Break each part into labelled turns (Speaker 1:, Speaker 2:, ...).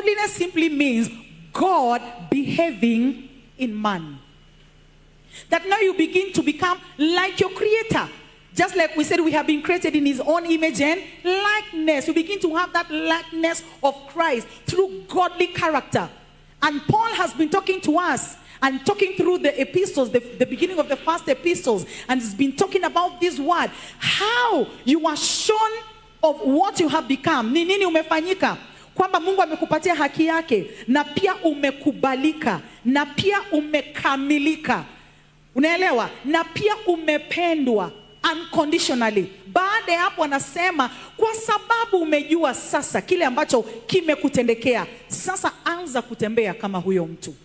Speaker 1: godliness simply means God behaving in man. That now you begin to become like your creator. Just like we said, we have been created in his own image and likeness. You begin to have that likeness of Christ through godly character. And Paul has been talking to us and talking through the epistles, the beginning of the first epistles, and he's been talking about this word. How you are shown of what you have become. Ni nini umefanyika? Kwamba Mungu amekupatia haki yake, na pia umekubalika, na pia umekamilika. Unaelewa? Na pia umependwa unconditionally. Baada ya hapo anasema, kwa sababu umejua sasa kile ambacho kimekutendekea, sasa anza kutembea kama huyo mtu.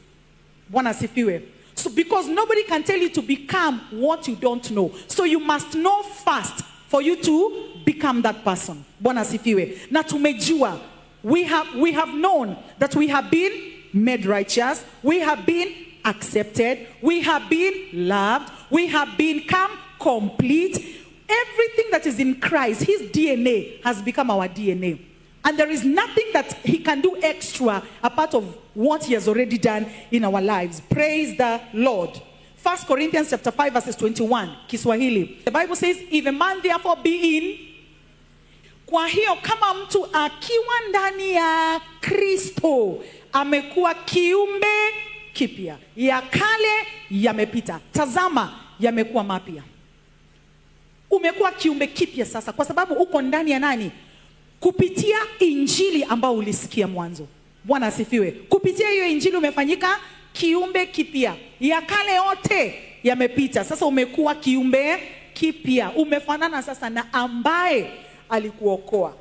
Speaker 1: Bwana asifiwe. So because nobody can tell you to become what you don't know. So you must know first for you to become that person. Bwana asifiwe. Na tumejua, we have known that we have been made righteous, we have been accepted, we have been loved, we have become complete. Everything that is in Christ, his DNA has become our DNA. And there is nothing that he can do extra apart of what he has already done in our lives. Praise the Lord. 1 Corinthians chapter 5 verses 21, Kiswahili. The Bible says, if a man therefore be in, kwa hiyo kama mtu akiwa ndani ya Kristo, amekuwa kiumbe kipya. Ya kale yamepita, tazama yamekuwa mapya. Umekuwa kiumbe kipya sasa kwa sababu uko ndani ya nani? Kupitia injili ambao ulisikia mwanzo. Bwana asifiwe. Kupitia hiyo injili umefanyika kiumbe kipya. Ya kale yote yamepita, sasa umekuwa kiumbe kipya. Umefanana sasa na ambaye alikuokoa.